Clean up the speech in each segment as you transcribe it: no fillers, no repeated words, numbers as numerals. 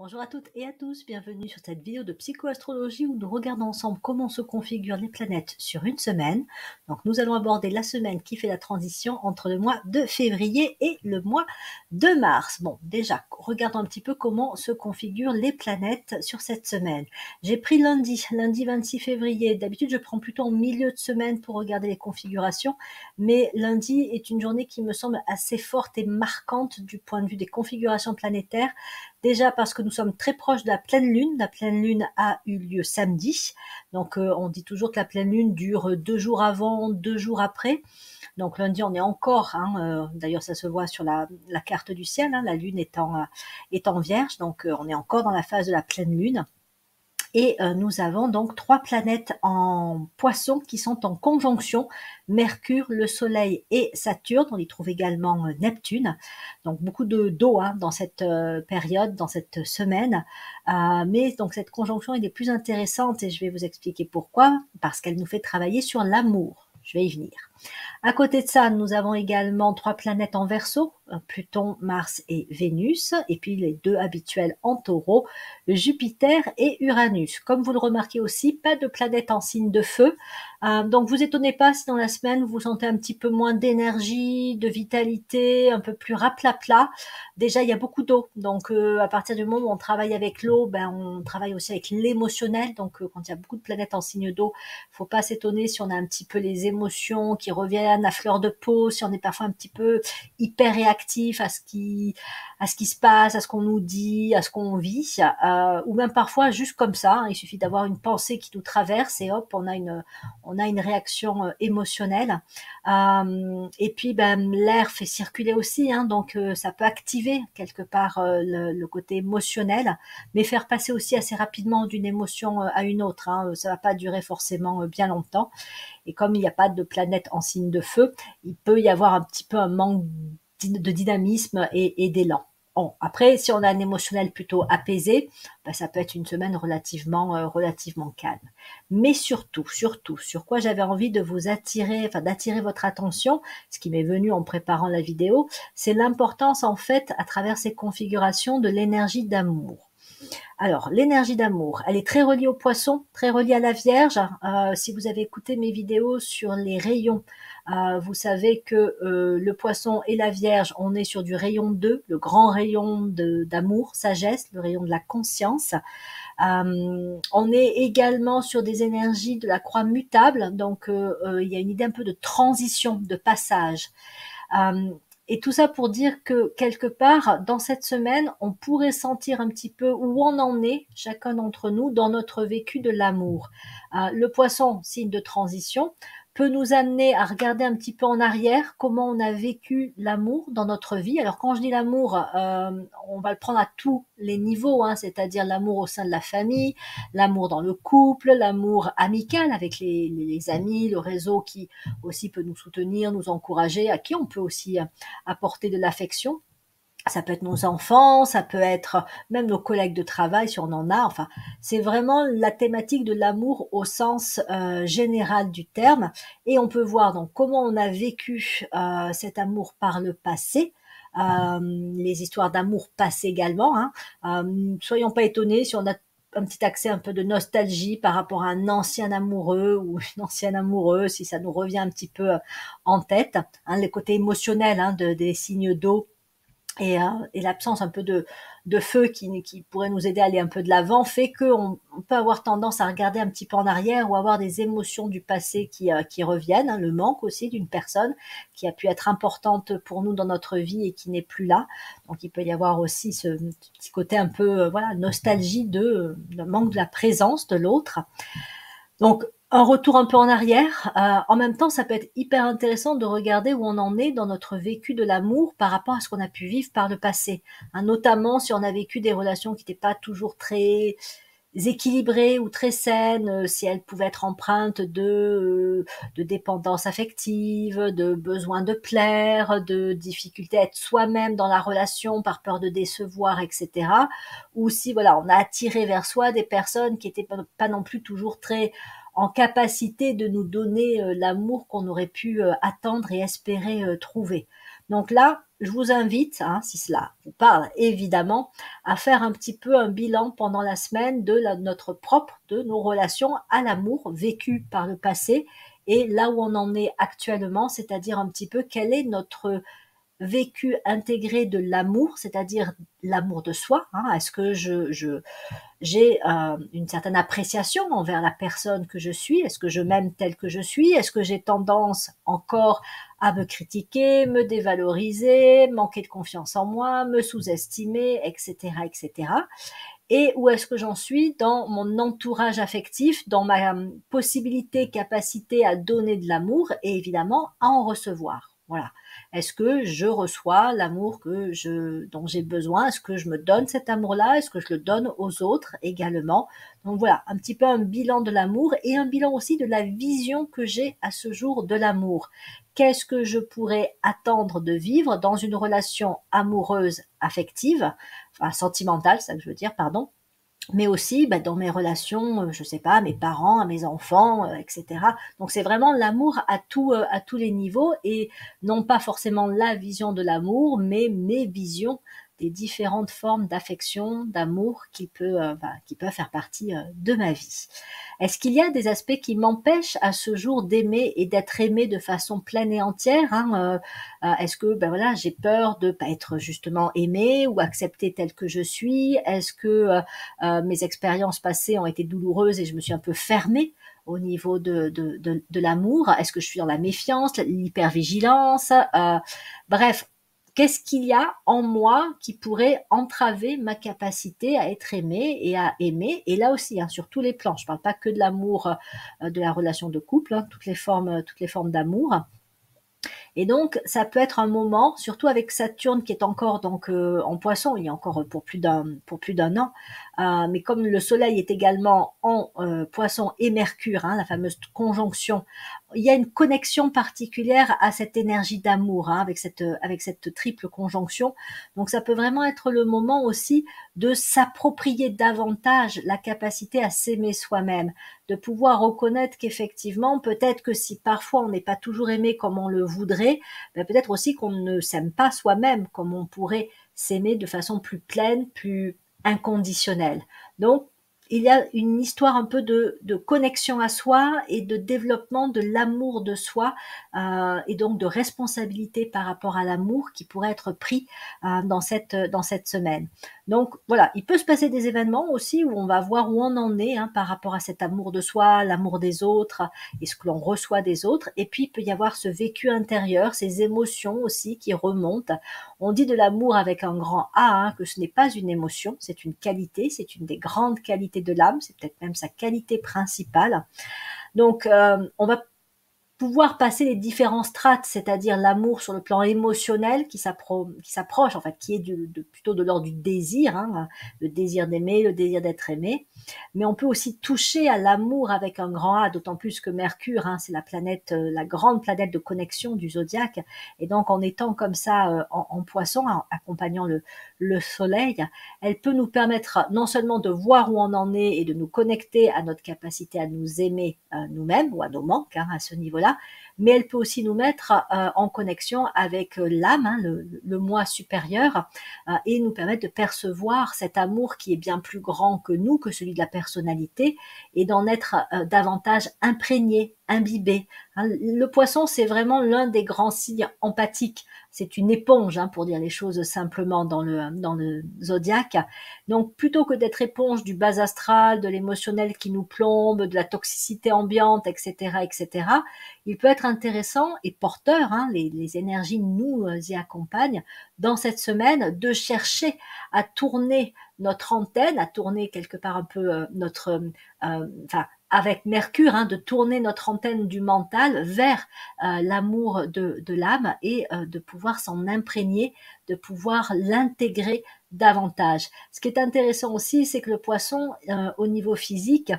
Bonjour à toutes et à tous, bienvenue sur cette vidéo de psychoastrologie où nous regardons ensemble comment se configurent les planètes sur une semaine. Donc nous allons aborder la semaine qui fait la transition entre le mois de février et le mois de mars. Bon, déjà, regardons un petit peu comment se configurent les planètes sur cette semaine. J'ai pris lundi 26 février. D'habitude, je prends plutôt en milieu de semaine pour regarder les configurations, mais lundi est une journée qui me semble assez forte et marquante du point de vue des configurations planétaires. Déjà parce que nous sommes très proches de la pleine lune. La pleine lune a eu lieu samedi. Donc on dit toujours que la pleine lune dure 2 jours avant, 2 jours après. Donc lundi on est encore, d'ailleurs ça se voit sur la carte du ciel, la lune étant vierge. Donc on est encore dans la phase de la pleine lune. Et nous avons donc 3 planètes en Poisson qui sont en conjonction, Mercure, le Soleil et Saturne. On y trouve également Neptune. Donc beaucoup d'eau dans cette période, dans cette semaine. Mais donc cette conjonction est des plus intéressantes et je vais vous expliquer pourquoi. Parce qu'elle nous fait travailler sur l'amour. Je vais y venir. À côté de ça, nous avons également 3 planètes en Verseau, Pluton, Mars et Vénus, et puis les 2 habituels en Taureau, Jupiter et Uranus. Comme vous le remarquez aussi, pas de planète en signe de feu, donc vous étonnez pas si dans la semaine vous sentez un petit peu moins d'énergie, de vitalité, un peu plus raplapla. Déjà, il y a beaucoup d'eau, donc à partir du moment où on travaille avec l'eau, on travaille aussi avec l'émotionnel, donc quand il y a beaucoup de planètes en signe d'eau, faut pas s'étonner si on a un petit peu les émotions qui reviennent à fleur de peau, si on est parfois un petit peu hyper réactif à ce qui se passe, à ce qu'on nous dit, à ce qu'on vit, ou même parfois juste comme ça, il suffit d'avoir une pensée qui nous traverse et hop, on a une réaction émotionnelle. Et puis l'air fait circuler aussi, donc ça peut activer quelque part le côté émotionnel, mais faire passer aussi assez rapidement d'une émotion à une autre. Ça va pas durer forcément bien longtemps. Et comme il n'y a pas de planète en signe de feu, il peut y avoir un petit peu un manque de dynamisme et d'élan. Bon, après, si on a un émotionnel plutôt apaisé, ça peut être une semaine relativement calme. Mais surtout, sur quoi j'avais envie de vous d'attirer votre attention, ce qui m'est venu en préparant la vidéo, c'est l'importance en fait, à travers ces configurations, de l'énergie d'amour. Alors, l'énergie d'amour, elle est très reliée au poisson, très reliée à la Vierge. Si vous avez écouté mes vidéos sur les rayons, vous savez que le poisson et la Vierge, on est sur du rayon 2, le grand rayon d'amour, sagesse, le rayon de la conscience. On est également sur des énergies de la croix mutable, donc il y a une idée un peu de transition, de passage. Et tout ça pour dire que quelque part, dans cette semaine, on pourrait sentir un petit peu où on en est, chacun d'entre nous, dans notre vécu de l'amour. Le poisson, signe de transition, peut nous amener à regarder un petit peu en arrière comment on a vécu l'amour dans notre vie. Alors quand je dis l'amour, on va le prendre à tous les niveaux, c'est-à-dire l'amour au sein de la famille, l'amour dans le couple, l'amour amical avec les amis, le réseau qui aussi peut nous soutenir, nous encourager, à qui on peut aussi apporter de l'affection. Ça peut être nos enfants, ça peut être même nos collègues de travail si on en a. Enfin, c'est vraiment la thématique de l'amour au sens général du terme. Et on peut voir donc comment on a vécu cet amour par le passé. Les histoires d'amour passées également. Soyons pas étonnés si on a un petit accès un peu de nostalgie par rapport à un ancien amoureux ou une ancienne amoureuse, si ça nous revient un petit peu en tête. Le côté émotionnel des signes d'eau et l'absence un peu de feu qui pourrait nous aider à aller un peu de l'avant fait qu'on peut avoir tendance à regarder un petit peu en arrière ou avoir des émotions du passé qui reviennent, le manque aussi d'une personne qui a pu être importante pour nous dans notre vie et qui n'est plus là. Donc il peut y avoir aussi ce petit côté un peu nostalgie de manque de la présence de l'autre. Donc, un retour un peu en arrière. En même temps, ça peut être hyper intéressant de regarder où on en est dans notre vécu de l'amour par rapport à ce qu'on a pu vivre par le passé. Notamment si on a vécu des relations qui n'étaient pas toujours très équilibrées ou très saines, si elles pouvaient être empreintes de dépendance affective, de besoin de plaire, de difficulté à être soi-même dans la relation par peur de décevoir, etc. Ou si on a attiré vers soi des personnes qui n'étaient pas non plus toujours très en capacité de nous donner l'amour qu'on aurait pu attendre et espérer trouver. Donc là, je vous invite, hein, si cela vous parle évidemment, à faire un petit peu un bilan pendant la semaine de de nos relations à l'amour vécues par le passé et là où on en est actuellement, c'est-à-dire un petit peu quel est notre vécu intégré de l'amour, c'est-à-dire l'amour de soi. Hein, est-ce que j'ai une certaine appréciation envers la personne que je suis? Est-ce que je m'aime telle que je suis? Est-ce que j'ai tendance encore à me critiquer, me dévaloriser, manquer de confiance en moi, me sous-estimer, etc., etc. Et où est-ce que j'en suis dans mon entourage affectif, dans ma possibilité, capacité à donner de l'amour et évidemment à en recevoir. Voilà. Est-ce que je reçois l'amour dont j'ai besoin? Est-ce que je me donne cet amour-là? Est-ce que je le donne aux autres également? Donc voilà, un petit peu un bilan de l'amour et un bilan aussi de la vision que j'ai à ce jour de l'amour. Qu'est-ce que je pourrais attendre de vivre dans une relation amoureuse, affective, enfin sentimentale, c'est ça que je veux dire, pardon, mais aussi dans mes relations, je sais pas, à mes parents, à mes enfants, etc. Donc c'est vraiment l'amour à tous les niveaux et non pas forcément la vision de l'amour, mais mes visions des différentes formes d'affection, d'amour qui peuvent faire partie de ma vie. Est-ce qu'il y a des aspects qui m'empêchent à ce jour d'aimer et d'être aimée de façon pleine et entière, hein, est-ce que voilà, j'ai peur de pas être justement aimée ou acceptée telle que je suis? Est-ce que mes expériences passées ont été douloureuses et je me suis un peu fermée au niveau de l'amour? Est-ce que je suis dans la méfiance, l'hypervigilance? Bref, qu'est-ce qu'il y a en moi qui pourrait entraver ma capacité à être aimée et à aimer? Et là aussi, hein, sur tous les plans, je ne parle pas que de l'amour, de la relation de couple, hein, toutes les formes d'amour. Et donc, ça peut être un moment, surtout avec Saturne qui est encore en Poisson, il y a encore pour plus d'un an, mais comme le Soleil est également en Poisson et Mercure, hein, la fameuse conjonction, il y a une connexion particulière à cette énergie d'amour, hein, avec cette triple conjonction. Donc, ça peut vraiment être le moment aussi de s'approprier davantage la capacité à s'aimer soi-même, de pouvoir reconnaître qu'effectivement, peut-être que si parfois on n'est pas toujours aimé comme on le voudrait, peut-être aussi qu'on ne s'aime pas soi-même comme on pourrait s'aimer de façon plus pleine, plus inconditionnelle. Donc, il y a une histoire un peu de connexion à soi et de développement de l'amour de soi et donc de responsabilité par rapport à l'amour qui pourrait être pris dans cette semaine. Donc voilà, il peut se passer des événements aussi où on va voir où on en est hein, par rapport à cet amour de soi, l'amour des autres et ce que l'on reçoit des autres. Et puis il peut y avoir ce vécu intérieur, ces émotions aussi qui remontent. On dit de l'amour avec un grand A, hein, que ce n'est pas une émotion, c'est une qualité, c'est une des grandes qualités de l'âme, c'est peut-être même sa qualité principale. Donc on va pouvoir passer les différents strates, c'est-à-dire l'amour sur le plan émotionnel qui s'approche, en fait, qui est plutôt de l'ordre du désir, hein, le désir d'aimer, le désir d'être aimé. Mais on peut aussi toucher à l'amour avec un grand A, d'autant plus que Mercure, hein, c'est la planète, la grande planète de connexion du zodiaque. Et donc, en étant comme ça en Poisson, accompagnant le Soleil, elle peut nous permettre non seulement de voir où on en est et de nous connecter à notre capacité à nous aimer nous-mêmes ou à nos manques hein, à ce niveau-là, mais elle peut aussi nous mettre en connexion avec l'âme, hein, le moi supérieur, et nous permettre de percevoir cet amour qui est bien plus grand que nous, que celui de la personnalité, et d'en être davantage imprégné, imbibé. Hein, le Poisson, c'est vraiment l'un des grands signes empathiques. C'est une éponge, hein, pour dire les choses simplement dans le zodiaque. Donc, plutôt que d'être éponge du bas astral, de l'émotionnel qui nous plombe, de la toxicité ambiante, etc., etc., il peut être intéressant et porteur, hein, les énergies nous y accompagnent, dans cette semaine, de chercher à tourner notre antenne, à tourner quelque part un peu avec Mercure, hein, de tourner notre antenne du mental vers l'amour de l'âme et de pouvoir s'en imprégner, de pouvoir l'intégrer davantage. Ce qui est intéressant aussi, c'est que le Poisson, au niveau physique,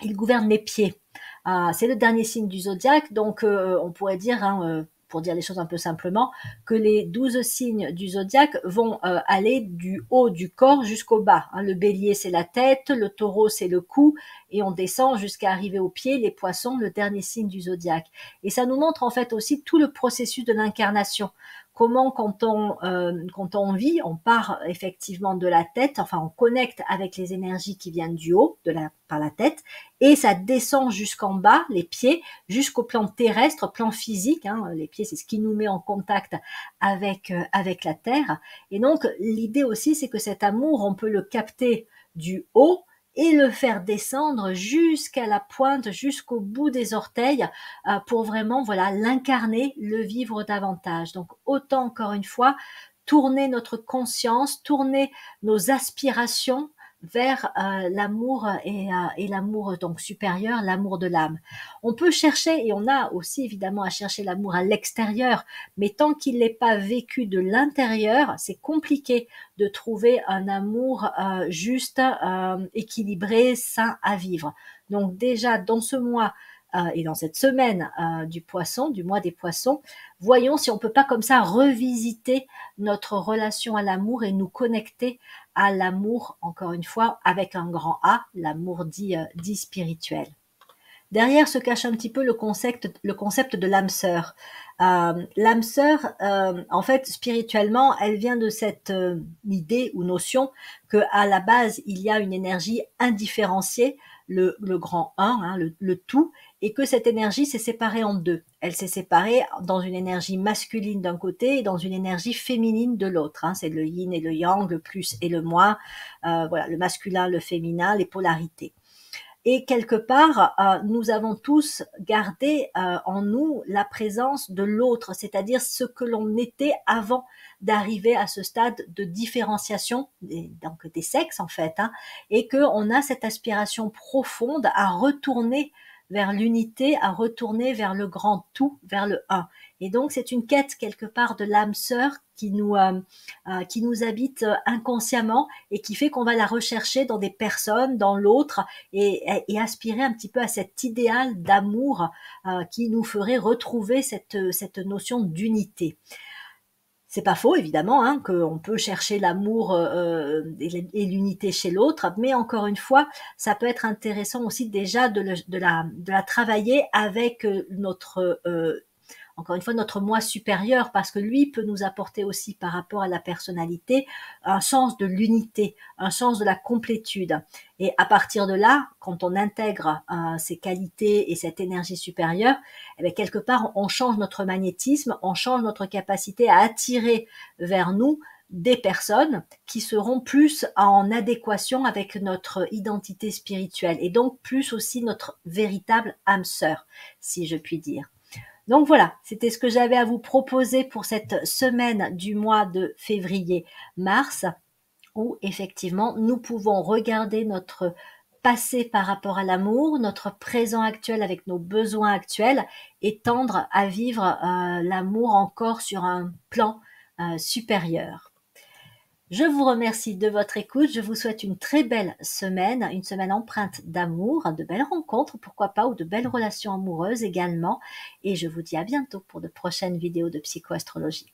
il gouverne les pieds. C'est le dernier signe du zodiaque, donc on pourrait dire, hein, pour dire les choses un peu simplement, que les 12 signes du zodiaque vont aller du haut du corps jusqu'au bas. Hein. Le bélier, c'est la tête, le taureau, c'est le cou, et on descend jusqu'à arriver aux pieds, les poissons, le dernier signe du zodiaque. Et ça nous montre en fait aussi tout le processus de l'incarnation. comment quand on vit, on part effectivement de la tête, enfin on connecte avec les énergies qui viennent du haut, par la tête, et ça descend jusqu'en bas, les pieds, jusqu'au plan terrestre, plan physique, hein, les pieds c'est ce qui nous met en contact avec la terre, et donc l'idée aussi c'est que cet amour, on peut le capter du haut, et le faire descendre jusqu'à la pointe, jusqu'au bout des orteils, pour vraiment voilà l'incarner, le vivre davantage. Donc autant encore une fois tourner notre conscience, tourner nos aspirations vers l'amour et l'amour donc supérieur, l'amour de l'âme. On peut chercher, et on a aussi évidemment à chercher l'amour à l'extérieur, mais tant qu'il n'est pas vécu de l'intérieur, c'est compliqué de trouver un amour juste, équilibré, sain à vivre. Donc déjà dans ce mois et dans cette semaine du poisson, du mois des poissons, voyons si on peut pas comme ça revisiter notre relation à l'amour et nous connecter à l'amour, encore une fois, avec un grand A, l'amour dit spirituel. Derrière se cache un petit peu le concept de l'âme sœur. L'âme sœur, en fait, spirituellement, elle vient de cette idée ou notion que à la base, il y a une énergie indifférenciée, le grand un, hein, le tout, et que cette énergie s'est séparée en deux. Elle s'est séparée dans une énergie masculine d'un côté et dans une énergie féminine de l'autre. Hein. C'est le yin et le yang, le plus et le moins, voilà, le masculin, le féminin, les polarités. Et quelque part, nous avons tous gardé en nous la présence de l'autre, c'est-à-dire ce que l'on était avant d'arriver à ce stade de différenciation donc des sexes en fait, hein, et qu'on a cette aspiration profonde à retourner vers l'unité, à retourner vers le grand tout, vers le un. Et donc c'est une quête quelque part de l'âme sœur qui nous habite inconsciemment et qui fait qu'on va la rechercher dans des personnes, dans l'autre, et aspirer un petit peu à cet idéal d'amour qui nous ferait retrouver cette notion d'unité. C'est pas faux, évidemment, hein, qu'on peut chercher l'amour et l'unité chez l'autre, mais encore une fois, ça peut être intéressant aussi déjà de la travailler avec notre encore une fois notre moi supérieur, parce que lui peut nous apporter aussi par rapport à la personnalité un sens de l'unité, un sens de la complétude. Et à partir de là, quand on intègre ces qualités et cette énergie supérieure, eh bien, quelque part on change notre magnétisme, on change notre capacité à attirer vers nous des personnes qui seront plus en adéquation avec notre identité spirituelle et donc plus aussi notre véritable âme sœur, si je puis dire. Donc voilà, c'était ce que j'avais à vous proposer pour cette semaine du mois de février-mars, où effectivement nous pouvons regarder notre passé par rapport à l'amour, notre présent actuel avec nos besoins actuels, et tendre à vivre l'amour encore sur un plan supérieur. Je vous remercie de votre écoute. Je vous souhaite une très belle semaine, une semaine empreinte d'amour, de belles rencontres, pourquoi pas, ou de belles relations amoureuses également. Et je vous dis à bientôt pour de prochaines vidéos de psychoastrologie.